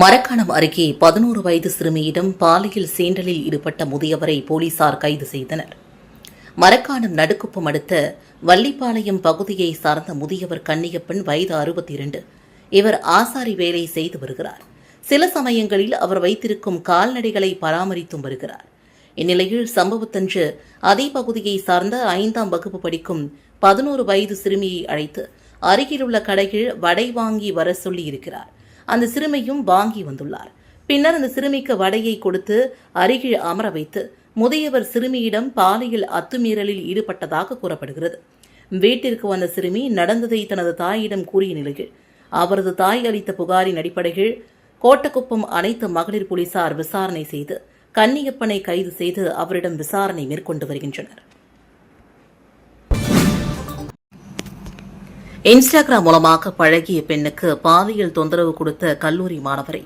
மரக்காணம் அருகே 11 வயது சிறுமியிடம் பாலியல் சீண்டலில் ஈடுபட்ட முதியவரை போலீசார் கைது செய்தனர். மரக்காணம் நடுக்குப்பம் அடுத்த வள்ளிப்பாளையம் பகுதியை சார்ந்த முதியவர் கன்னியப்பன் வயது 62. இவர் ஆசாரி வேலை செய்து வருகிறார். சில சமயங்களில் அவர் வைத்திருக்கும் கால்நடைகளை பராமரித்தும் வருகிறார். இந்நிலையில் சம்பவத்தன்று அதே பகுதியை சார்ந்த 5ஆம் வகுப்பு படிக்கும் 11 வயது சிறுமியை அழைத்து அருகிலுள்ள கடையில் வடை வாங்கி வர சொல்லியிருக்கிறார். அந்த சிறுமியும் வாங்கி வந்துள்ளார். பின்னர் அந்த சிறுமிக்கு வடையை கொடுத்து அருகில் அமர வைத்து முதியவர் சிறுமியிடம் பாலியல் அத்துமீறலில் ஈடுபட்டதாக கூறப்படுகிறது. வீட்டிற்கு வந்த சிறுமி நடந்ததை தனது தாயிடம் கூறிய நிலையில் அவரது தாய் அளித்த புகாரின் அடிப்படையில் கோட்டக்குப்பம் அனைத்து மகளிர் போலீசார் விசாரணை செய்து கன்னியப்பனை கைது செய்து அவரிடம் விசாரணை மேற்கொண்டு வருகின்றனர். இன்ஸ்டாகிராம் மூலமாக பழகிய பெண்ணுக்கு பாலியல் தொந்தரவு கொடுத்த கல்லூரி மாணவரை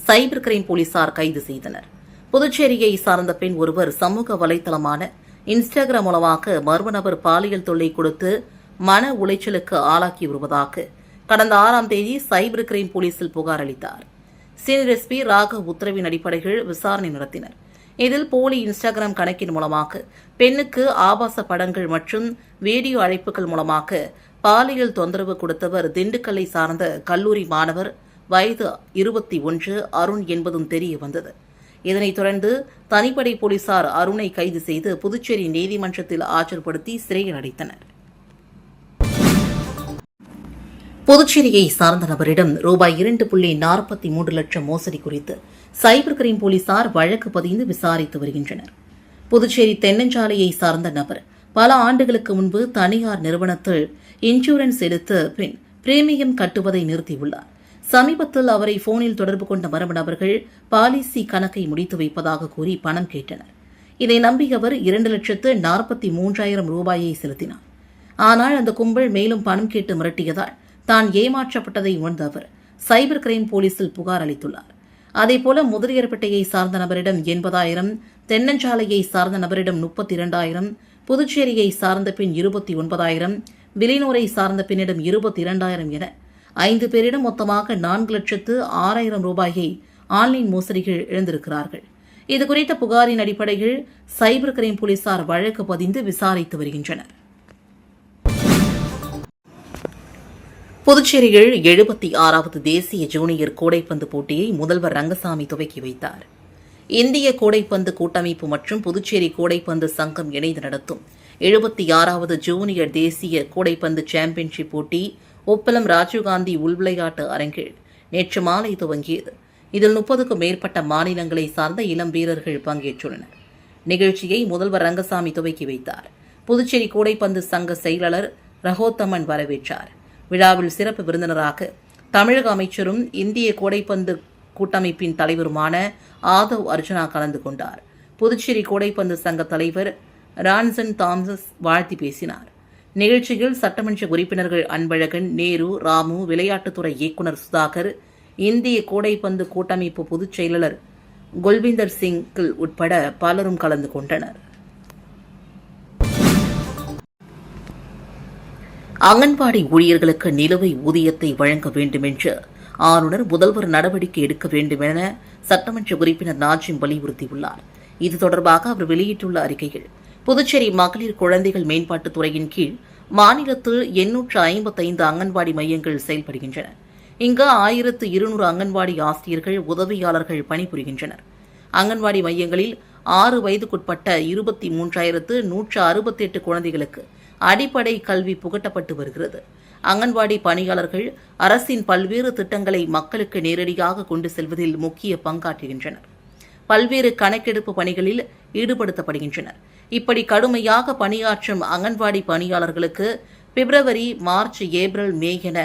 சைபர் கிரைம் போலீசார் கைது செய்தனர். புதுச்சேரியை சார்ந்த பெண் ஒருவர் சமூக வலைதளமான இன்ஸ்டாகிராம் மூலமாக மர்ம நபர் பாலியல் தொல்லை கொடுத்து மன உளைச்சலுக்கு ஆளாக்கி வருவதாக கடந்த 6ஆம் தேதி சைபர் கிரைம் போலீசில் புகார் அளித்தார். சீனியர் எஸ்பி ராகவ் உத்தரவின் அடிப்படையில் விசாரணை நடத்தினர். இதில் போலி இன்ஸ்டாகிராம் கணக்கின் மூலமாக பெண்ணுக்கு ஆபாச படங்கள் மற்றும் வீடியோ அழைப்புகள் மூலமாக பாலியல் தொந்தரவு கொடுத்தவர் திண்டுக்கல்லை சார்ந்த கல்லூரி மாணவர் வயது 21 அருண் என்பதும் தெரிய வந்தது. இதனைத் தொடர்ந்து தனிப்படை போலீசார் அருணை கைது செய்து புதுச்சேரி நீதிமன்றத்தில் ஆஜர்படுத்தி சிறையில் அடைத்தனர். புதுச்சேரியை சார்ந்த நபரிடம் ரூபாய் 2.43 லட்சம் மோசடி குறித்து சைபர் கிரைம் போலீசார் வழக்கு பதிந்து விசாரித்து வருகின்றனர். புதுச்சேரி தென்னஞ்சாலையை சார்ந்த நபர் பல ஆண்டுகளுக்கு முன்பு தனியார் நிறுவனத்தில் இன்சூரன்ஸ் எடுத்து பின் பிரீமியம் கட்டுவதை நிறுத்தியுள்ளார். சமீபத்தில் அவரை போனில் தொடர்பு கொண்ட மர்ம நபர்கள் பாலிசி கணக்கை முடித்து வைப்பதாக கூறி பணம் கேட்டனர். இதை நம்பிய அவர் 2,43,000 ரூபாயை செலுத்தினார். ஆனால் அந்த கும்பல் மேலும் பணம் கேட்டு மிரட்டியதால் தான் ஏமாற்றப்பட்டதை உணர்ந்த அவர் சைபர் கிரைம் போலீசில் புகார் அளித்துள்ளார். அதேபோல முதலியார்பேட்டையை சார்ந்த நபரிடம் 80,000, தென்னஞ்சாலையை சார்ந்த நபரிடம் 32,000, புதுச்சேரியை சார்ந்த பின் 29,000, வில்லியனூரை சார்ந்த பின்னிடம் 22,000 என 5 பேரிடம் மொத்தமாக 4,06,000 ரூபாயை ஆன்லைன் மோசடிகள் இழந்திருக்கிறார்கள். இதுகுறித்த புகாரின் அடிப்படையில் சைபர் கிரைம் போலீசார் வழக்கு பதிந்து விசாரித்து வருகின்றனர். புதுச்சேரியில் 76வது தேசிய ஜூனியர் கூடைப்பந்து போட்டியை முதல்வர் ரங்கசாமி துவக்கி வைத்தார். இந்திய கூடைப்பந்து கூட்டமைப்பு மற்றும் புதுச்சேரி கூடைப்பந்து சங்கம் இணைந்து நடத்தும் 76வது ஜூனியர் தேசிய கூடைப்பந்து சாம்பியன்ஷிப் போட்டி உப்பளம் ராஜீவ்காந்தி உள்விளையாட்டு அரங்கில் நேற்று மாலை துவங்கியது. இதில் 30க்கும் மேற்பட்ட மாநிலங்களை சார்ந்த இளம் வீரர்கள் பங்கேற்றுள்ளனர். நிகழ்ச்சியை முதல்வர் ரங்கசாமி துவக்கி வைத்தார். புதுச்சேரி கூடைப்பந்து சங்க செயலாளர் ரகோத்தமன் வரவேற்றார். விழாவில் சிறப்பு விருந்தினராக தமிழக அமைச்சரும் இந்திய கூடைப்பந்து கூட்டமைப்பின் தலைவருமான ஆதவ் அர்ஜுனா கலந்து கொண்டார். புதுச்சேரி கூடைப்பந்து சங்க தலைவர் ரான்சன் தாமஸ் வாழ்த்தி பேசினார். நிகழ்ச்சியில் சட்டமன்ற உறுப்பினர்கள் அன்பழகன், நேரு, ராமு, விளையாட்டுத்துறை இயக்குநர் சுதாகர், இந்திய கூடைப்பந்து கூட்டமைப்பு பொதுச் செயலாளர் குல்விந்தர் சிங் உட்பட பலரும் கலந்து கொண்டனர். அங்கன்வாடி ஊழியர்களுக்கு நிலுவை ஊதியத்தை வழங்க வேண்டும் என்று ஆளுநர் முதல்வர் நடவடிக்கை எடுக்க வேண்டும் என சட்டமன்ற உறுப்பினர் நாஜிம் வலியுறுத்தியுள்ளார். இது தொடர்பாக அவர் வெளியிட்டுள்ள அறிக்கையில் புதுச்சேரி மகளிர் குழந்தைகள் மேம்பாட்டுத் துறையின் கீழ் மாநிலத்தில் 855 அங்கன்வாடி மையங்கள் செயல்படுகின்றன. இங்கு 1200 அங்கன்வாடி ஆசிரியர்கள், உதவியாளர்கள் பணிபுரிகின்றனர். அங்கன்வாடி மையங்களில் 6 வயதுக்குட்பட்ட 23,168 குழந்தைகளுக்கு அடிப்படை கல்வி புகட்டப்பட்டு வருகிறது. அங்கன்வாடி பணியாளர்கள் அரசின் பல்வேறு திட்டங்களை மக்களுக்கு நேரடியாக கொண்டு செல்வதில் முக்கிய பங்காற்றுகின்றனர். பல்வேறு கணக்கெடுப்பு பணிகளில் ஈடுபடுத்தப்படுகின்றனர். இப்படி கடுமையாக பணியாற்றும் அங்கன்வாடி பணியாளர்களுக்கு பிப்ரவரி, மார்ச், ஏப்ரல், மே என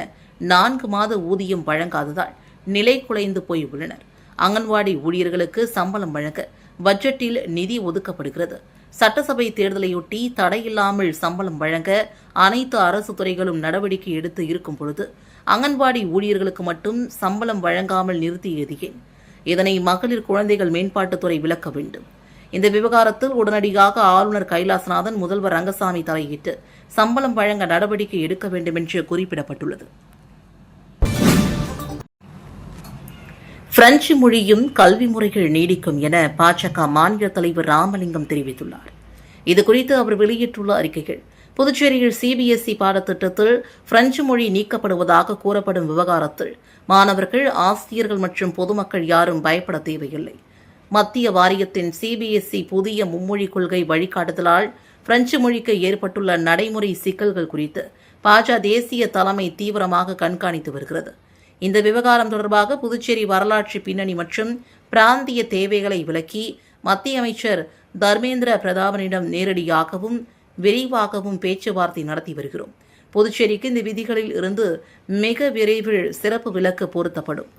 4 மாத ஊதியம் வழங்காததால் நிலை குலைந்து போய் உள்ளனர். அங்கன்வாடி ஊழியர்களுக்கு சம்பளம் வழங்க பட்ஜெட்டில் நிதி ஒதுக்கப்படுகிறது. சட்டசபை தேர்தலையொட்டி தடையில்லாமல் சம்பளம் வழங்க அனைத்து அரசு துறைகளும் நடவடிக்கை எடுத்து இருக்கும் பொழுது அங்கன்வாடி ஊழியர்களுக்கு மட்டும் சம்பளம் வழங்காமல் நிறுத்தியது ஏன்? இதனை மகளிர் குழந்தைகள் மேம்பாட்டுத்துறை விளக்க வேண்டும். இந்த விவகாரத்தில் உடனடியாக ஆளுநர் கைலாசநாதன், முதல்வர் ரங்கசாமி தலையிட்டு சம்பளம் வழங்க நடவடிக்கை எடுக்க வேண்டும் என்று குறிப்பிடப்பட்டுள்ளது. பிரெஞ்சு மொழியும் கல்வி முறைகள் நீடிக்கும் என பாஜக மாநில தலைவர் ராமலிங்கம் தெரிவித்துள்ளார். இதுகுறித்து அவர் வெளியிட்டுள்ள அறிக்கைகள், புதுச்சேரியில் சிபிஎஸ்இ பாடத்திட்டத்தில் பிரெஞ்சு மொழி நீக்கப்படுவதாக கூறப்படும் விவகாரத்தில் மாணவர்கள், ஆசிரியர்கள் மற்றும் பொதுமக்கள் யாரும் பயப்பட தேவையில்லை. மத்திய வாரியத்தின் சிபிஎஸ்இ புதிய மும்மொழி கொள்கை வழிகாட்டுதலால் பிரெஞ்சு மொழிக்கு ஏற்பட்டுள்ள நடைமுறை சிக்கல்கள் குறித்து பாஜக தேசிய தலைமை தீவிரமாக கண்காணித்து வருகிறது. இந்த விவகாரம் தொடர்பாக புதுச்சேரி வரலாற்று பின்னணி மற்றும் பிராந்திய தேவைகளை விளக்கி மத்திய அமைச்சர் தர்மேந்திர பிரதானிடம் நேரடியாகவும் விரிவாகவும் பேச்சுவார்த்தை நடத்தி வருகிறோம். புதுச்சேரிக்கு இந்த விதிகளில் இருந்து மிக விரைவில் சிறப்பு விலக்கு பொருத்தப்படும்.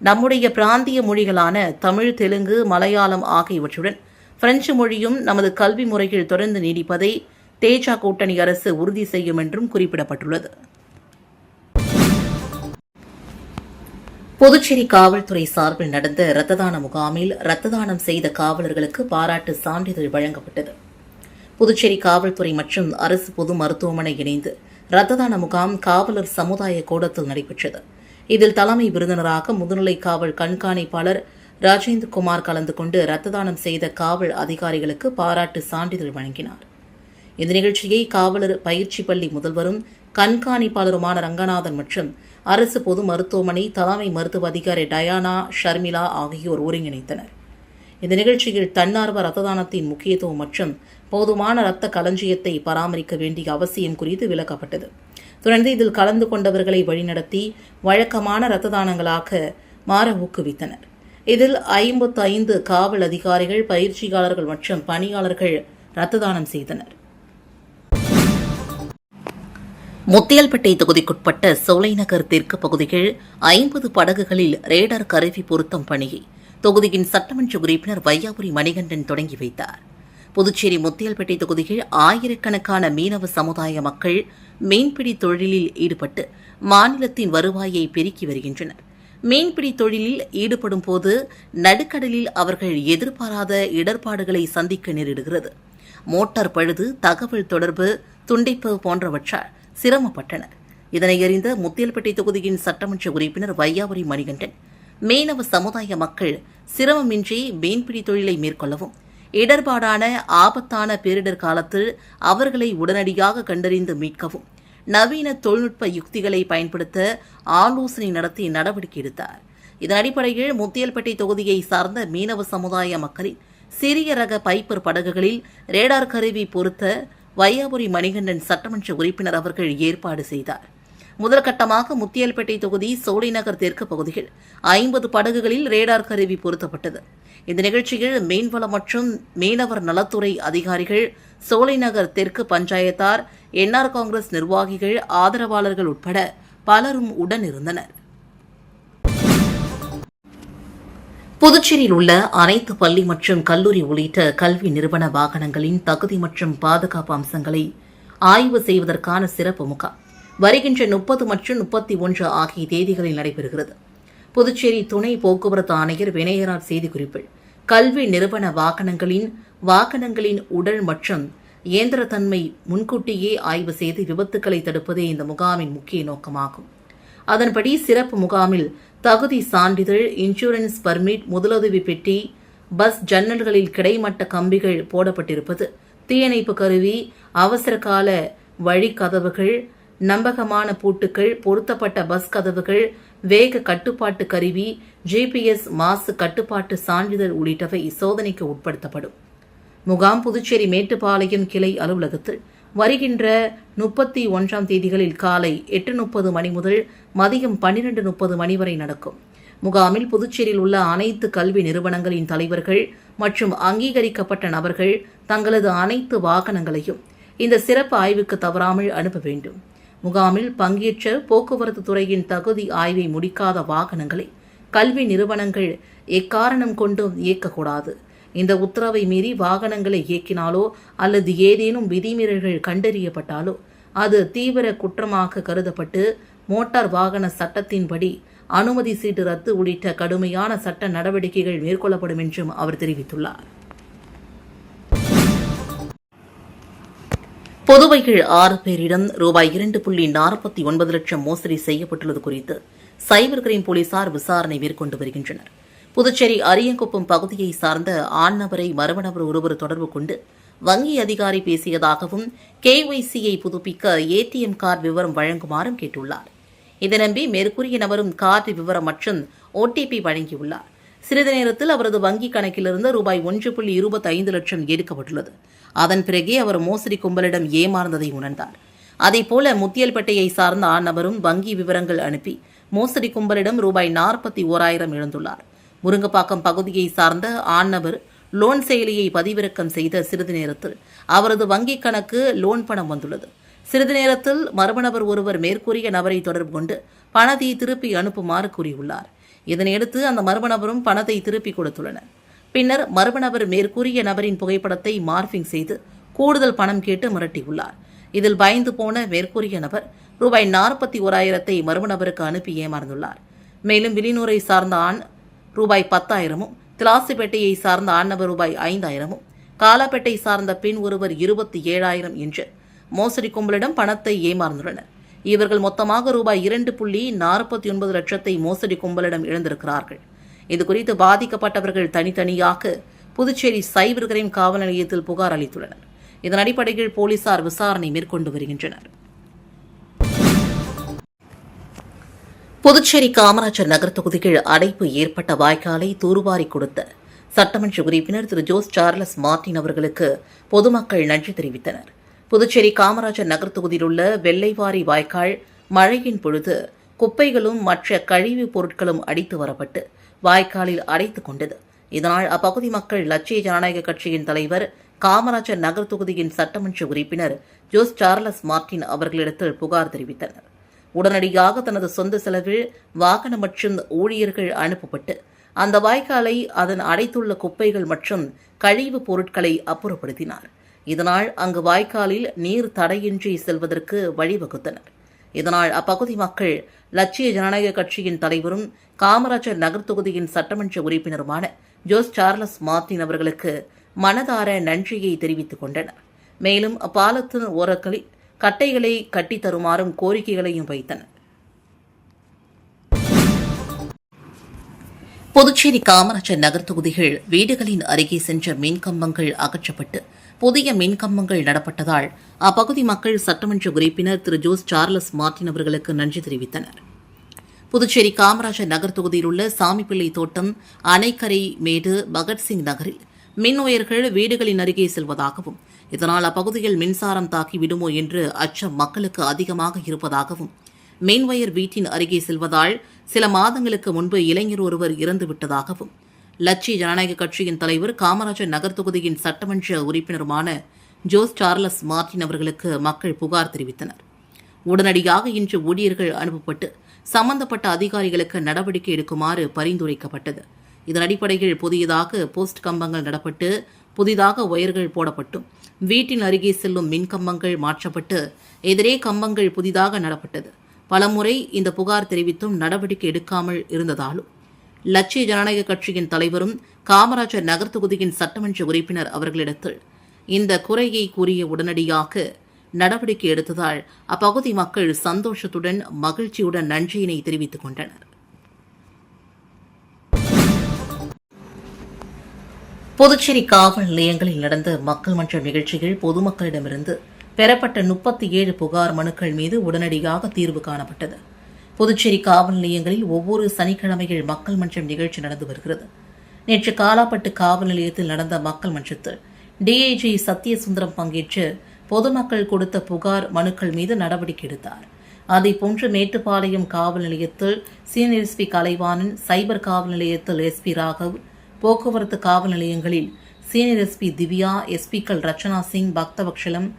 நம்முடைய பிராந்திய மொழிகளான தமிழ், தெலுங்கு, மலையாளம் ஆகியவற்றுடன் பிரெஞ்சு மொழியும் நமது கல்வி முறையில் தொடர்ந்து நீடிப்பதை தேஜ கூட்டணி அரசு உறுதி செய்யும் என்றும் குறிப்பிடப்பட்டுள்ளது. புதுச்சேரி காவல்துறை சார்பில் நடந்த இரத்த தான முகாமில் இரத்த தானம் செய்த காவலர்களுக்கு பாராட்டு சான்றிதழ் வழங்கப்பட்டது. புதுச்சேரி காவல்துறை மற்றும் அரசு பொது மருத்துவமனை இணைந்து இரத்த தான முகாம் காவலர் சமுதாய கூடத்தில் நடைபெற்றது. இதில் தலைமை விருந்தினராக முதுநிலை காவல் கண்காணிப்பாளர் ராஜேந்திரகுமார் கலந்து கொண்டு இரத்த தானம் செய்த காவல் அதிகாரிகளுக்கு பாராட்டு சான்றிதழ் வழங்கினார். இந்த நிகழ்ச்சியை காவலர் பயிற்சி பள்ளி முதல்வரும் கண்காணிப்பாளருமான ரங்கநாதன் மற்றும் அரசு பொது மருத்துவமனை தலைமை மருத்துவ அதிகாரி டயானா ஷர்மிளா ஆகியோர் ஒருங்கிணைத்தனர். இந்த நிகழ்ச்சியில் தன்னார்வ இரத்த தானத்தின் முக்கியத்துவம் மற்றும் போதுமான இரத்த களஞ்சியத்தை பராமரிக்க வேண்டிய அவசியம் குறித்து விளக்கப்பட்டது. தொடர்ந்து இதில் கலந்து கொண்டவர்களை வழிநடத்தி வழக்கமான இரத்த தானங்களாக மாற ஊக்குவித்தனர். இதில் 55 காவல் அதிகாரிகள், பயிற்சியாளர்கள் மற்றும் பணியாளர்கள் இரத்த தானம் செய்தனர். முத்தியால்பேட்டை தொகுதிக்குட்பட்ட சோலைநகர் தெற்கு பகுதிகள் 50 படகுகளில் ரேடார் கருவி பொருத்தும் பணியை தொகுதியின் சட்டமன்ற உறுப்பினர் வையாபுரி மணிகண்டன் தொடங்கி வைத்தார். புதுச்சேரி முத்தியால்பேட்டை தொகுதியில் ஆயிரக்கணக்கான மீனவ சமுதாய மக்கள் மீன்பிடி தொழிலில் ஈடுபட்டு மாநிலத்தின் வருவாயை பெருக்கி வருகின்றனர். மீன்பிடி தொழிலில் ஈடுபடும் போது நடுக்கடலில் அவர்கள் எதிர்பாராத இடர்பாடுகளை சந்திக்க நேரிடுகிறது. மோட்டார் பழுது, தகவல் தொடர்பு துண்டிப்பு போன்றவற்றால் சிரமப்பட்டனர். இதனை அறிந்த முத்தியால்பேட்டை தொகுதியின் சட்டமன்ற உறுப்பினர் வையாபுரி மணிகண்டன், மீனவ சமுதாய மக்கள் சிரமமின்றி மீன்பிடி தொழிலை மேற்கொள்ளவும், இடர்பாடான ஆபத்தான பேரிடர் காலத்தில் அவர்களை உடனடியாக கண்டறிந்து மீட்கவும் நவீன தொழில்நுட்ப யுக்திகளை பயன்படுத்த ஆலோசனை நடத்தி நடவடிக்கை எடுத்தார். இதன் அடிப்படையில் முத்தியால்பேட்டை தொகுதியை சார்ந்த மீனவ சமுதாய மக்களின் சிறிய ரக பைப்பர் படகுகளில் ரேடார் கருவி பொருத்த வையாபுரி மணிகண்டன் சட்டமன்ற உறுப்பினர் அவர்கள் ஏற்பாடு செய்தார். முதற்கட்டமாக முத்தியால்பேட்டை தொகுதி சோலைநகர் தெற்கு பகுதியில் 50 படகுகளில் ரேடார் கருவி பொருத்தப்பட்டது. இந்த நிகழ்ச்சியில் மீன்வளம் மற்றும் மீனவர் நலத்துறை அதிகாரிகள், சோலைநகர் தெற்கு பஞ்சாயத்தார், என்ஆர் காங்கிரஸ் நிர்வாகிகள், ஆதரவாளர்கள் உட்பட பலரும் உடனிருந்தனர். புதுச்சேரியில் உள்ள அனைத்து பள்ளி மற்றும் கல்லூரி உள்ளிட்ட கல்வி நிறுவன வாகனங்களின் தகுதி மற்றும் பாதுகாப்பு அம்சங்களை ஆய்வு செய்வதற்கான சிறப்பு முகாம் வருகின்ற 30 மற்றும் 31 ஆகிய தேதிகளில் நடைபெறுகிறது. புதுச்சேரி துணை போக்குவரத்து ஆணையர் வினயராஜ் செய்திக்குறிப்பில், கல்வி நிறுவன வாகனங்களின் உடல் மற்றும் இயந்திரத்தன்மை முன்கூட்டியே ஆய்வு செய்து விபத்துக்களை தடுப்பதே இந்த முகாமின் முக்கிய நோக்கமாகும். அதன்படி சிறப்பு முகாமில் தகுதி சான்றிதழ், இன்சூரன்ஸ் பர்மிட், முதலுதவி பெட்டி, பஸ் ஜன்னல்களில் கிடைமட்ட கம்பிகள் போடப்பட்டிருப்பது, தீயணைப்பு கருவி, அவசரகால வழிக்கதவுகள், நம்பகமான பூட்டுக்கள், பொருத்தப்பட்ட பஸ் கதவுகள், வேக கட்டுப்பாட்டு கருவி, GPS மாசு கட்டுப்பாட்டு சான்றிதழ் உள்ளிட்டவை சோதனைக்கு உட்படுத்தப்படும். முகாம் புதுச்சேரி மேட்டுப்பாளையம் கிளை அலுவலகத்தில் வருகின்ற 31ஆம் தேதிகளில் காலை 8:30 மணி முதல் மதியம் 12:30 மணி வரை நடக்கும். முகாமில் புதுச்சேரியில் உள்ள அனைத்து கல்வி நிறுவனங்களின் தலைவர்கள் மற்றும் அங்கீகரிக்கப்பட்ட நபர்கள் தங்களது அனைத்து வாகனங்களையும் இந்த சிறப்பு ஆய்வுக்கு தவறாமல் அனுப்ப வேண்டும். முகாமில் பங்கேற்ற போக்குவரத்து துறையின் தகுதி ஆய்வை முடிக்காத வாகனங்களை கல்வி நிறுவனங்கள் எக்காரணம் கொண்டும் இயக்கக்கூடாது. இந்த உத்தரவை மீறி வாகனங்களை இயக்கினாலோ அல்லது ஏதேனும் விதிமீறல்கள் கண்டறியப்பட்டாலோ அது தீவிர குற்றமாக கருதப்பட்டு மோட்டார் வாகன சட்டத்தின்படி அனுமதி சீட்டு ரத்து உள்ளிட்ட கடுமையான சட்ட நடவடிக்கைகள் மேற்கொள்ளப்படும் என்றும் அவர் தெரிவித்துள்ளார். புதுவையில் 6 பேரிடம் ரூபாய் 2.49 லட்சம் மோசடி செய்யப்பட்டுள்ளது குறித்து சைபர் கிரைம் போலீசார் விசாரணை மேற்கொண்டு வருகின்றனர். புதுச்சேரி அரியங்குப்பம் பகுதியை சார்ந்த ஆண் நபரை மர்ம நபர் ஒருவர் தொடர்பு கொண்டு வங்கி அதிகாரி பேசியதாகவும் KYC-யை புதுப்பிக்க ATM கார்டு விவரம் வழங்குமாறும் கேட்டுள்ளார். இதை நம்பி மேற்கூறிய நபரும் கார்டு விவரம் மற்றும் OTP வழங்கியுள்ளார். சிறிது நேரத்தில் அவரது வங்கிக் கணக்கிலிருந்து ரூபாய் 1.25 லட்சம் எடுக்கப்பட்டுள்ளது. அதன் பிறகே அவர் மோசடி கும்பலிடம் ஏமாந்ததை உணர்ந்தார். அதேபோல முத்தியல்பேட்டையை சார்ந்த ஆண் நபரும் வங்கி விவரங்கள் அனுப்பி மோசடி கும்பலிடம் ரூபாய் 41,000 இழந்துள்ளார். முருங்கப்பாக்கம் பகுதியை சார்ந்த ஆண் நபர் லோன் செயலியை பதிவிறக்கம் செய்த சிறிது நேரத்தில் அவரது வங்கிக் கணக்கு லோன் பணம் வந்துள்ளது. சிறிது நேரத்தில் மர்ம நபர் ஒருவர் மேற்கூறிய நபரை தொடர்பு கொண்டு பணத்தை திருப்பி அனுப்புமாறு கூறியுள்ளார். இதனையடுத்து அந்த மர்ம நபரும் பணத்தை திருப்பி கொடுத்துள்ளனர். பின்னர் மர்ம நபர் மேற்கூறிய நபரின் புகைப்படத்தை மார்பிங் செய்து கூடுதல் பணம் கேட்டு மிரட்டியுள்ளார். இதில் பயந்து போன மேற்கூறிய நபர் ரூபாய் 41,000 மர்ம நபருக்கு அனுப்பி ஏமாந்துள்ளார். மேலும் வில்லியனூரை சார்ந்த ஆண் ரூபாய் 10,000, திலாசிப்பேட்டையை சார்ந்த ஆண் நபர் ரூபாய் 5,000, காலாப்பேட்டை சார்ந்த பெண் ஒருவர் 27,000 என்று மோசடி கும்பலிடம் பணத்தை ஏமாந்துள்ளனர். இவர்கள் மொத்தமாக ரூபாய் 2.49 லட்சத்தை மோசடி கும்பலிடம் இழந்திருக்கிறார்கள். இதுகுறித்து பாதிக்கப்பட்டவர்கள் தனித்தனியாக புதுச்சேரி சைபர் கிரைம் காவல் நிலையத்தில் புகார் அளித்துள்ளனர். இதன் அடிப்படையில் போலீசார் விசாரணை மேற்கொண்டு வருகின்றனர். புதுச்சேரி காமராஜர் நகர் தொகுதியில் அடைப்பு ஏற்பட்ட வாய்க்காலை தூர்வாரி கொடுத்த சட்டமன்ற உறுப்பினர் திரு ஜோஸ் சார்லஸ் மார்டின் அவர்களுக்கு பொதுமக்கள் நன்றி தெரிவித்தனர். புதுச்சேரி காமராஜர் நகர் தொகுதியில் உள்ள வெள்ளைவாரி வாய்க்கால் மழையின் பொழுது குப்பைகளும் மற்ற கழிவுப் பொருட்களும் அடித்து வரப்பட்டு வாய்க்காலில் அடைத்துக் கொண்டது. இதனால் அப்பகுதி மக்கள் லட்சிய ஜனநாயக கட்சியின் தலைவர் காமராஜர் நகர் தொகுதியின் சட்டமன்ற உறுப்பினர் ஜோஸ் சார்லஸ் மார்டின் அவர்களிடத்தில் புகார் தெரிவித்தனர். உடனடியாக தனது சொந்த செலவில் வாகனம் மற்றும் ஊழியர்கள் அனுப்பப்பட்டு அந்த வாய்க்காலை அதன் அடைத்துள்ள குப்பைகள் மற்றும் கழிவுப் பொருட்களை அப்புறப்படுத்தினார். இதனால் அங்கு வாய்க்காலில் நீர் தடையின்றி செல்வதற்கு வழிவகுத்தனர். இதனால் அப்பகுதி மக்கள் லட்சிய ஜனநாயக கட்சியின் தலைவரும் காமராஜர் நகர் தொகுதியின் சட்டமன்ற உறுப்பினருமான ஜோஸ் சார்லஸ் மார்டின் அவர்களுக்கு மனதார நன்றியை தெரிவித்துக் கொண்டனர். மேலும் அப்பாலத்தின் ஓரங்களில் கட்டைகளை கட்டித் தருமாறும் கோரிக்கைகளையும் வைத்தனர். புதுச்சேரி காமராஜர் நகர் தொகுதிகள் வீடுகளின் அருகே சென்ற மின்கம்பங்கள் அகற்றப்பட்டு புதிய மின்கம்பங்கள் நடப்பட்டதால் அப்பகுதி மக்கள் சட்டமன்ற உறுப்பினர் திரு ஜோஸ் சார்லஸ் மார்டின் அவர்களுக்கு நன்றி தெரிவித்தனர். புதுச்சேரி காமராஜர் நகர் தொகுதியில் உள்ள சாமிப்பிள்ளை தோட்டம், அணைக்கரை மேடு, பகத்சிங் நகரில் மின் ஒயர்கள் வீடுகளின் அருகே செல்வதாகவும் இதனால் அப்பகுதியில் மின்சாரம் தாக்கி விடுமோ என்று அச்சம் மக்களுக்கு அதிகமாக இருப்பதாகவும் மின் ஒயர் வீட்டின் அருகே செல்வதால் சில மாதங்களுக்கு முன்பு இளைஞர் ஒருவர் இறந்துவிட்டதாகவும் லட்சிய ஜனநாயக கட்சியின் தலைவர் காமராஜர் நகர் தொகுதியின் சட்டமன்ற உறுப்பினருமான ஜோஸ் சார்லஸ் மார்டின் அவர்களுக்கு மக்கள் புகார் தெரிவித்தனர். உடனடியாக இன்று ஊழியர்கள் அனுப்பப்பட்டு சம்பந்தப்பட்ட அதிகாரிகளுக்கு நடவடிக்கை எடுக்குமாறு பரிந்துரைக்கப்பட்டது. இதன் அடிப்படையில் புதியதாக போஸ்ட் கம்பங்கள் நடப்பட்டு புதிதாக ஒயர்கள் போடப்பட்டும் வீட்டின் அருகே செல்லும் மின்கம்பங்கள் மாற்றப்பட்டு எதிரே கம்பங்கள் புதிதாக நடப்பட்டது. பலமுறை இந்த புகார் தெரிவித்தும் நடவடிக்கை எடுக்காமல் இருந்ததாலும் லட்சிய ஜனநாயக கட்சியின் தலைவரும் காமராஜர் நகர் தொகுதியின் சட்டமன்ற உறுப்பினர் அவர்களிடத்தில் இந்த குறையை கூறிய உடனடியாக நடவடிக்கை எடுத்ததால் அப்பகுதி மக்கள் சந்தோஷத்துடன் மகிழ்ச்சியுடன் நன்றியினை தெரிவித்துக் கொண்டனர். புதுச்சேரி காவல் நிலையங்களில் நடந்த மக்கள் மன்ற நிகழ்ச்சியில் பொதுமக்களிடமிருந்து பெறப்பட்ட 37 புகார் மனுக்கள் மீது உடனடியாக தீர்வு காணப்பட்டது. புதுச்சேரி காவல் நிலையங்களில் ஒவ்வொரு சனிக்கிழமையில் மக்கள் மன்றம் நிகழ்ச்சி நடந்து வருகிறது. நேற்று காலாப்பட்டு காவல் நிலையத்தில் நடந்த மக்கள் மன்றத்தில் DIG சத்யசுந்தரம் பங்கேற்று பொதுமக்கள் கொடுத்த புகார் மனுக்கள் மீது நடவடிக்கை எடுத்தார். அதேபோன்று மேட்டுப்பாளையம் காவல் நிலையத்தில் சீனியர் SP கலைவாணன், சைபர் காவல் நிலையத்தில் SP ராகவ், போக்குவரத்து காவல் நிலையங்களில் சீனியர் SP திவ்யா, SP-க்கள் ரச்சனா சிங், பக்தவக்ஷலம்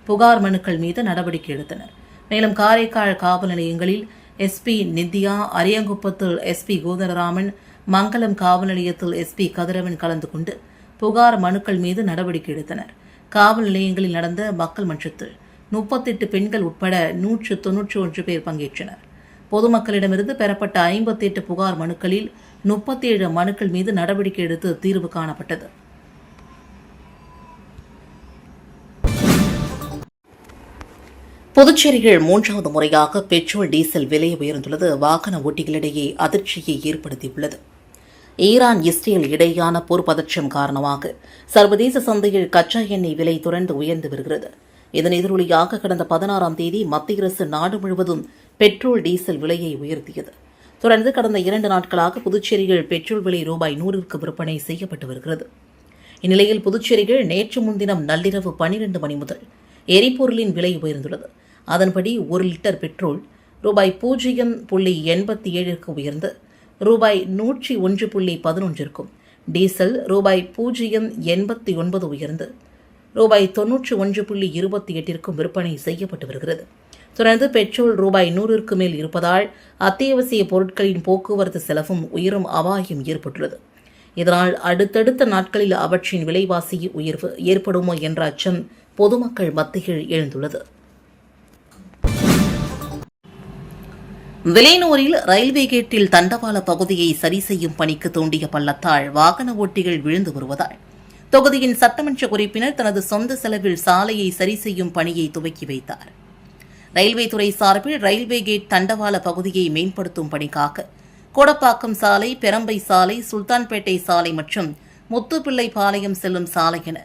புகார் மனுக்கள் மீது நடவடிக்கை எடுத்தனர். மேலும் காரைக்கால் காவல் நிலையங்களில் SP நித்யா, அரியங்குப்பத்தில் SP கோதண்டராமன், மங்கலம் காவல் நிலையத்தில் SP கதிரவன் கலந்து கொண்டு புகார் மனுக்கள் மீது நடவடிக்கை எடுத்தனர். காவல் நிலையங்களில் நடந்த மக்கள் மன்றத்தில் 38 பெண்கள் உட்பட 191 பேர் பங்கேற்றனர். பொதுமக்களிடமிருந்து பெறப்பட்ட 58 புகார் மனுக்களில் 37 மனுக்கள் மீது நடவடிக்கை எடுத்து தீர்வு காணப்பட்டது. புதுச்சேரியில் 3வது முறையாக பெட்ரோல், டீசல் விலை உயர்ந்துள்ளது வாகன ஓட்டிகளிடையே அதிர்ச்சியை ஏற்படுத்தியுள்ளது. ஈரான் இஸ்ரேல் இடையேயான போர் பதற்றம் காரணமாக சர்வதேச சந்தையில் கச்சா எண்ணெய் விலை தொடர்ந்து உயர்ந்து வருகிறது. இதன் எதிரொலியாக கடந்த 16ஆம் தேதி மத்திய அரசு நாடு முழுவதும் பெட்ரோல் டீசல் விலையை உயர்த்தியது. தொடர்ந்து கடந்த 2 நாட்களாக புதுச்சேரியில் பெட்ரோல் விலை ரூபாய் 100ற்கு விற்பனை செய்யப்பட்டு வருகிறது. இந்நிலையில் புதுச்சேரியில் நேற்று முன்தினம் நள்ளிரவு 12 மணி முதல் எரிபொருளின் விலை உயர்ந்துள்ளது. அதன்படி 1 லிட்டர் பெட்ரோல் ரூபாய் 0.87ற்கு உயர்ந்து ரூபாய் 101.11ற்கும், டீசல் ரூபாய் 0.89 உயர்ந்து ரூபாய் 91.28ற்கும் விற்பனை செய்யப்பட்டு வருகிறது. தொடர்ந்து பெட்ரோல் ரூபாய் 100ற்கு மேல் இருப்பதால் அத்தியாவசிய பொருட்களின் போக்குவரத்து செலவும் உயரும் அபாயம் ஏற்பட்டுள்ளது. இதனால் அடுத்தடுத்த நாட்களில் அவற்றின் விலைவாசி உயர்வு ஏற்படுமோ என்ற அச்சம் பொதுமக்கள் மத்தியில் எழுந்துள்ளது. விலைனூரில் ரயில்வே கேட்டில் தண்டவாள பகுதியை சரி செய்யும் பணிக்கு தோண்டிய பள்ளத்தால் வாகன ஓட்டிகள் விழுந்து வருவதால் தொகுதியின் சட்டமன்ற உறுப்பினர் தனது சொந்த செலவில் சாலையை சரி செய்யும் பணியை துவக்கி வைத்தார். ரயில்வே துறை சார்பில் ரயில்வே கேட் தண்டவாள பகுதியை மேம்படுத்தும் பணிக்காக கோடப்பாக்கம் சாலை, பெரம்பை சாலை, சுல்தான்பேட்டை சாலை மற்றும் முத்துப்பிள்ளைபாளையம் செல்லும் சாலை என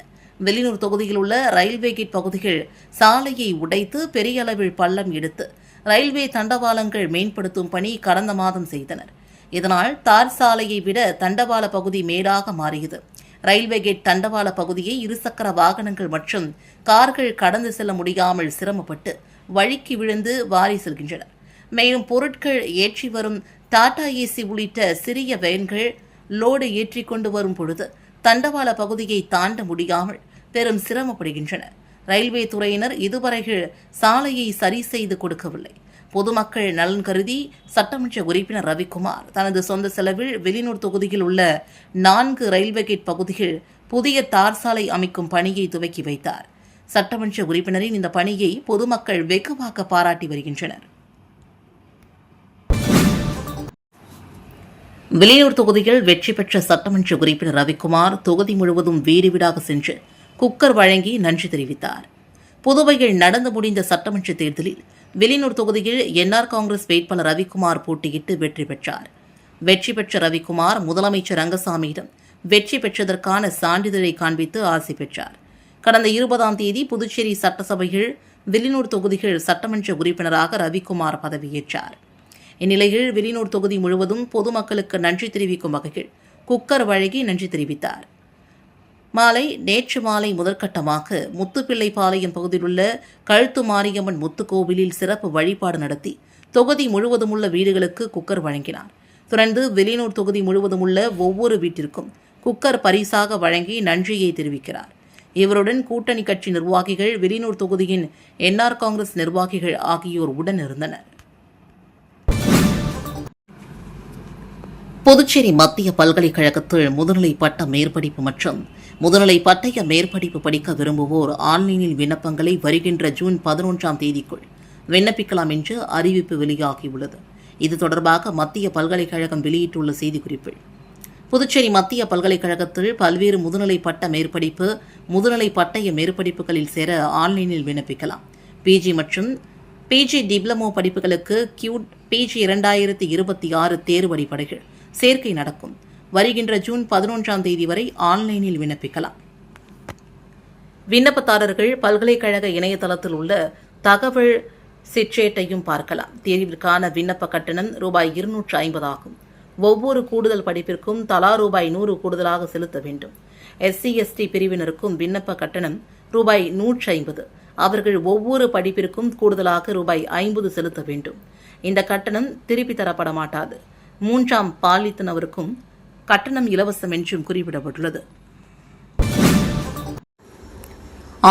வெளியூர் தொகுதியில் உள்ள ரயில்வே கேட் பகுதிகள் சாலையை உடைத்து பெரிய அளவில் பள்ளம் எடுத்து ரயில்வே தண்டவாளங்கள் மேம்படுத்தும் பணி கடந்த மாதம் செய்தனர். இதனால் தார் சாலையை விட தண்டவாள பகுதி மேடாக மாறியது. ரயில்வே கேட் தண்டவாள பகுதியை இருசக்கர வாகனங்கள் மற்றும் கார்கள் கடந்து செல்ல முடியாமல் சிரமப்பட்டு வழிக்கு விழுந்து வாரி செல்கின்றனர். மேலும் பொருட்கள் ஏற்றி வரும் டாடா ஏசி உள்ளிட்ட சிறிய வேன்கள் லோடு ஏற்றிக் கொண்டு வரும் பொழுது தண்டவாள பகுதியை தாண்ட முடியாமல் பெரும் சிரமப்படுகின்றனர். ரயில்வே துறையினர் இதுவரையில் சாலையை சரி செய்து கொடுக்கவில்லை. பொதுமக்கள் நலன் கருதி சட்டமன்ற உறுப்பினர் ரவிக்குமார் தனது சொந்த செலவில் வெளியூர் தொகுதியில் உள்ள 4 ரயில்வே கேட் பகுதியில் புதிய தார் சாலை அமைக்கும் பணியை துவக்கி வைத்தார். சட்டமன்ற உறுப்பினரின் இந்த பணியை பொதுமக்கள் வெகுவாக பாராட்டி வருகின்றனர். வெளியூர் தொகுதியில் வெற்றி பெற்ற சட்டமன்ற உறுப்பினர் ரவிக்குமார் தொகுதி முழுவதும் வீடு வீடாக சென்று குக்கர் வழங்கி நன்றி தெரிவித்தார். புதுவையில் நடந்து முடிந்த சட்டமன்ற தேர்தலில் வெளியூர் தொகுதியில் என்ஆர் காங்கிரஸ் வேட்பாளர் ரவிக்குமார் போட்டியிட்டு வெற்றி பெற்றார். வெற்றி பெற்ற ரவிக்குமார் முதலமைச்சர் ரங்கசாமியிடம் வெற்றி பெற்றதற்கான சான்றிதழை காண்பித்து ஆசி பெற்றார். கடந்த 20ஆம் தேதி புதுச்சேரி சட்டசபையில் வெளியூர் தொகுதியில் சட்டமன்ற உறுப்பினராக ரவிக்குமார் பதவியேற்றார். இந்நிலையில் வெளியூர் தொகுதி முழுவதும் பொதுமக்களுக்கு நன்றி தெரிவிக்கும் வகையில் குக்கர் வழங்கி நன்றி தெரிவித்தார். நேற்று மாலை முதற்கட்டமாக முத்துப்பிள்ளைபாளையம் பகுதியில் உள்ள கழுத்து மாரியம்மன் முத்துக்கோவிலில் சிறப்பு வழிபாடு நடத்தி தொகுதி முழுவதும் உள்ள வீடுகளுக்கு குக்கர் வழங்கினார். தொடர்ந்து வெளியூர் தொகுதி முழுவதும் உள்ள ஒவ்வொரு வீட்டிற்கும் குக்கர் பரிசாக வழங்கி நன்றியை தெரிவிக்கிறார். இவருடன் கூட்டணி கட்சி நிர்வாகிகள், வெளியூர் தொகுதியின் என்ஆர் காங்கிரஸ் நிர்வாகிகள் ஆகியோர் உடன் இருந்தனர். புதுச்சேரி மத்திய பல்கலைக்கழகத்தில் முதுநிலை பட்ட மேற்படிப்பு மற்றும் முதுநிலை பட்டய மேற்படிப்பு படிக்க விரும்புவோர் ஆன்லைனில் விண்ணப்பங்களை வருகின்ற ஜூன் 11ஆம் தேதிக்குள் விண்ணப்பிக்கலாம் என்று அறிவிப்பு வெளியாகியுள்ளது. இது தொடர்பாக மத்திய பல்கலைக்கழகம் வெளியிட்டுள்ள செய்திக்குறிப்பில், புதுச்சேரி மத்திய பல்கலைக்கழகத்தில் பல்வேறு முதுநிலை பட்ட மேற்படிப்பு, முதுநிலை பட்டய மேற்படிப்புகளில் சேர ஆன்லைனில் விண்ணப்பிக்கலாம். பிஜி மற்றும் பிஜி டிப்ளமோ படிப்புகளுக்கு கியூட் பிஜி 2026 தேர்வு அடிப்படையில் சேர்க்கை நடக்கும். வருகின்ற ஜூன் 11ஆம் தேதி வரை ஆன்லைனில் விண்ணப்பிக்கலாம். விண்ணப்பதாரர்கள் பல்கலைக்கழக இணையதளத்தில் உள்ள தகவல் சிற்றேட்டையும் பார்க்கலாம். தேர்விற்கான விண்ணப்ப கட்டணம் ரூபாய் 250 ஆகும். ஒவ்வொரு கூடுதல் படிப்பிற்கும் தலா ரூபாய் 100 கூடுதலாக செலுத்த வேண்டும். SC/ST பிரிவினருக்கும் விண்ணப்ப கட்டணம் ரூபாய் 150. அவர்கள் ஒவ்வொரு படிப்பிற்கும் கூடுதலாக ரூபாய் 50 செலுத்த வேண்டும். இந்த கட்டணம் திருப்பி தரப்பட மாட்டாது. 3ஆம் பாலினத்தவருக்கும் கட்டணம் இலவசம் என்றும் குறிப்பிடப்பட்டுள்ளது.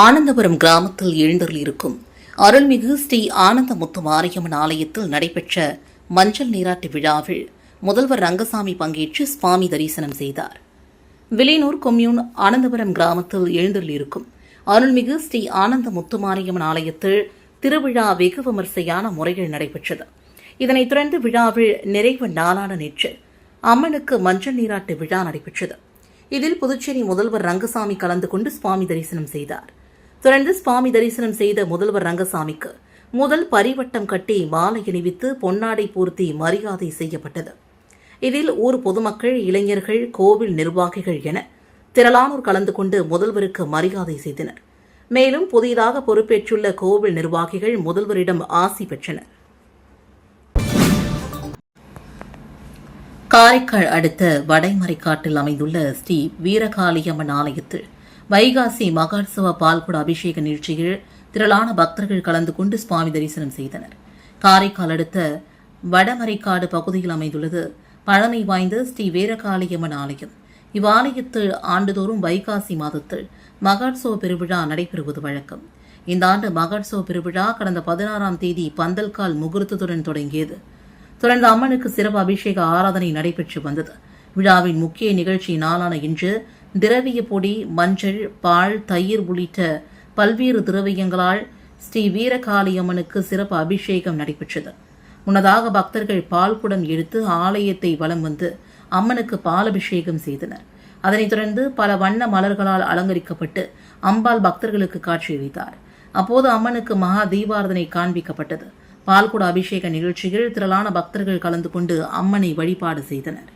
ஆனந்தபுரம் கிராமத்தில் எழுந்தருளியிருக்கும் அருள்மிகு ஸ்ரீ ஆனந்த முத்து மாரியம்மன் ஆலயத்தில் நடைபெற்ற மஞ்சள் நீராட்டு விழாவில் முதல்வர் ரங்கசாமி பங்கேற்று சுவாமி தரிசனம் செய்தார். வில்லியனூர் கொம்யூன் ஆனந்தபுரம் கிராமத்தில் எழுந்தருளியிருக்கும் அருள்மிகு ஸ்ரீ ஆனந்த முத்து மாரியம்மன் ஆலயத்தில் திருவிழா வெகு விமர்சையான முறையில் நடைபெற்றது. இதனைத் தொடர்ந்து விழாவில் நிறைவு நாளான நேற்று அம்மனுக்கு மஞ்சள் நீராட்டு விழா நடைபெற்றது. இதில் புதுச்சேரி முதல்வர் ரங்கசாமி கலந்து கொண்டு சுவாமி தரிசனம் செய்தார். தொடர்ந்து சுவாமி தரிசனம் செய்த முதல்வர் ரங்கசாமிக்கு முதல் பரிவட்டம் கட்டி மாலை அணிவித்து பொன்னாடை பூர்த்தி மரியாதை செய்யப்பட்டது. இதில் ஊர் பொதுமக்கள், இளைஞர்கள், கோவில் நிர்வாகிகள் என திரளானோர் கலந்து கொண்டு முதல்வருக்கு மரியாதை செய்தனர். மேலும் புதிதாக பொறுப்பேற்றுள்ள கோவில் நிர்வாகிகள் முதல்வரிடம் ஆசி பெற்றனர். காரைக்கால் அடுத்த வடைமரைக்காட்டில் அமைந்துள்ள ஸ்ரீ வீரகாளியம்மன் ஆலயத்தில் வைகாசி மகோத்சவ பால்குட அபிஷேக நிகழ்ச்சியில் திரளான பக்தர்கள் கலந்து கொண்டு சுவாமி தரிசனம் செய்தனர். காரைக்கால் அடுத்த வடமரைக்காடு பகுதியில் அமைந்துள்ளது பழமை வாய்ந்த ஸ்ரீ வீரகாளியம்மன் ஆலயம். இவ்வாலயத்தில் ஆண்டுதோறும் வைகாசி மாதத்தில் மகோத்சவ பெருவிழா நடைபெறுவது வழக்கம். இந்த ஆண்டு மகோத்சவ பெருவிழா கடந்த 16ஆம் தேதி பந்தல்கால் முகூர்த்தத்துடன் தொடங்கியது. தொடர்ந்து அம்மனுக்கு சிறப்பு அபிஷேக ஆராதனை நடைபெற்று வந்தது. விழாவின் முக்கிய நிகழ்ச்சி நாளான இன்று திரவிய பொடி, மஞ்சள், பால், தயிர் உள்ளிட்ட பல்வேறு திரவியங்களால் ஸ்ரீ வீரகாளியம்மனுக்கு சிறப்பு அபிஷேகம் நடைபெற்றது. முன்னதாக பக்தர்கள் பால் குடம் எடுத்து ஆலயத்தை வலம் வந்து அம்மனுக்கு பாலபிஷேகம் செய்தனர். அதனைத் தொடர்ந்து பல வண்ண மலர்களால் அலங்கரிக்கப்பட்டு அம்பாள் பக்தர்களுக்கு காட்சியளித்தார். அப்போது அம்மனுக்கு மகா தீபாரதனை காண்பிக்கப்பட்டது. பால்குட அபிஷேக நிகழ்ச்சியில் திரளான பக்தர்கள் கலந்து கொண்டு அம்மனை வழிபாடு செய்தனர்.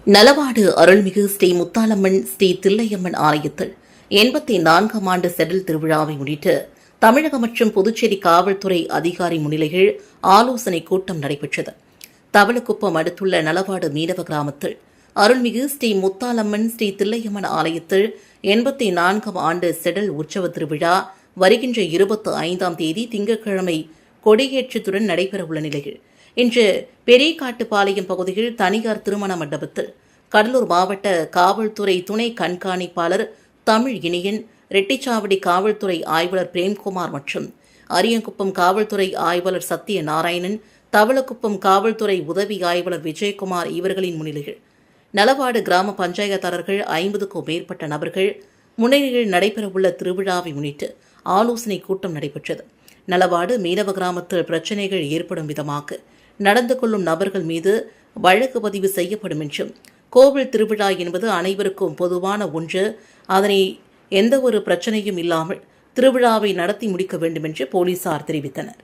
நலவாடு அருள்மிகு ஸ்ரீ முத்தாலம்மன் ஸ்ரீ தில்லையம்மன் ஆலயத்தில் 84ஆம் ஆண்டு செடல் திருவிழாவை முன்னிட்டு தமிழக மற்றும் புதுச்சேரி காவல்துறை அதிகாரி முன்னிலையில் ஆலோசனை கூட்டம் நடைபெற்றது. தவளக்குப்பம் அடுத்துள்ள நலவாடு மீனவ கிராமத்தில் அருள்மிகு ஸ்ரீ முத்தாலம்மன் ஸ்ரீ தில்லையம்மன் ஆலயத்தில் 84ஆம் ஆண்டு செடல் உற்சவ திருவிழா வருகின்ற 25ஆம் தேதி திங்கட்கிழமை கொடியேற்றத்துடன் நடைபெறவுள்ள நிலையில் இன்று பெரியகாட்டுப்பாளையம் பகுதியில் தனியார் திருமண மண்டபத்தில் கடலூர் மாவட்ட காவல்துறை துணை கண்காணிப்பாளர் தமிழ் இனியன், ரெட்டிச்சாவடி காவல்துறை ஆய்வாளர் பிரேம்குமார் மற்றும் அரியங்குப்பம் காவல்துறை ஆய்வாளர் சத்யநாராயணன், தவளக்குப்பம் காவல்துறை உதவி ஆய்வாளர் விஜயகுமார் இவர்களின் முன்னிலையில் நலவாடு கிராம பஞ்சாயத்தாளர்கள் 50க்கும் மேற்பட்ட நபர்கள் முன்னிலையில் நடைபெறவுள்ள திருவிழாவை முன்னிட்டு ஆலோசனை கூட்டம் நடைபெற்றது. நலவாடு மீனவ கிராமத்தில் பிரச்சினைகள் ஏற்படும் விதமாக நடந்து கொள்ளும் நபர்கள் மீது வழக்கு பதிவு செய்யப்படும் என்றும், கோவில் திருவிழா என்பது அனைவருக்கும் பொதுவான ஒன்று, அதனை எந்தவொரு பிரச்சனையும் இல்லாமல் திருவிழாவை நடத்தி முடிக்க வேண்டும் என்று போலீசார் தெரிவித்தனர்.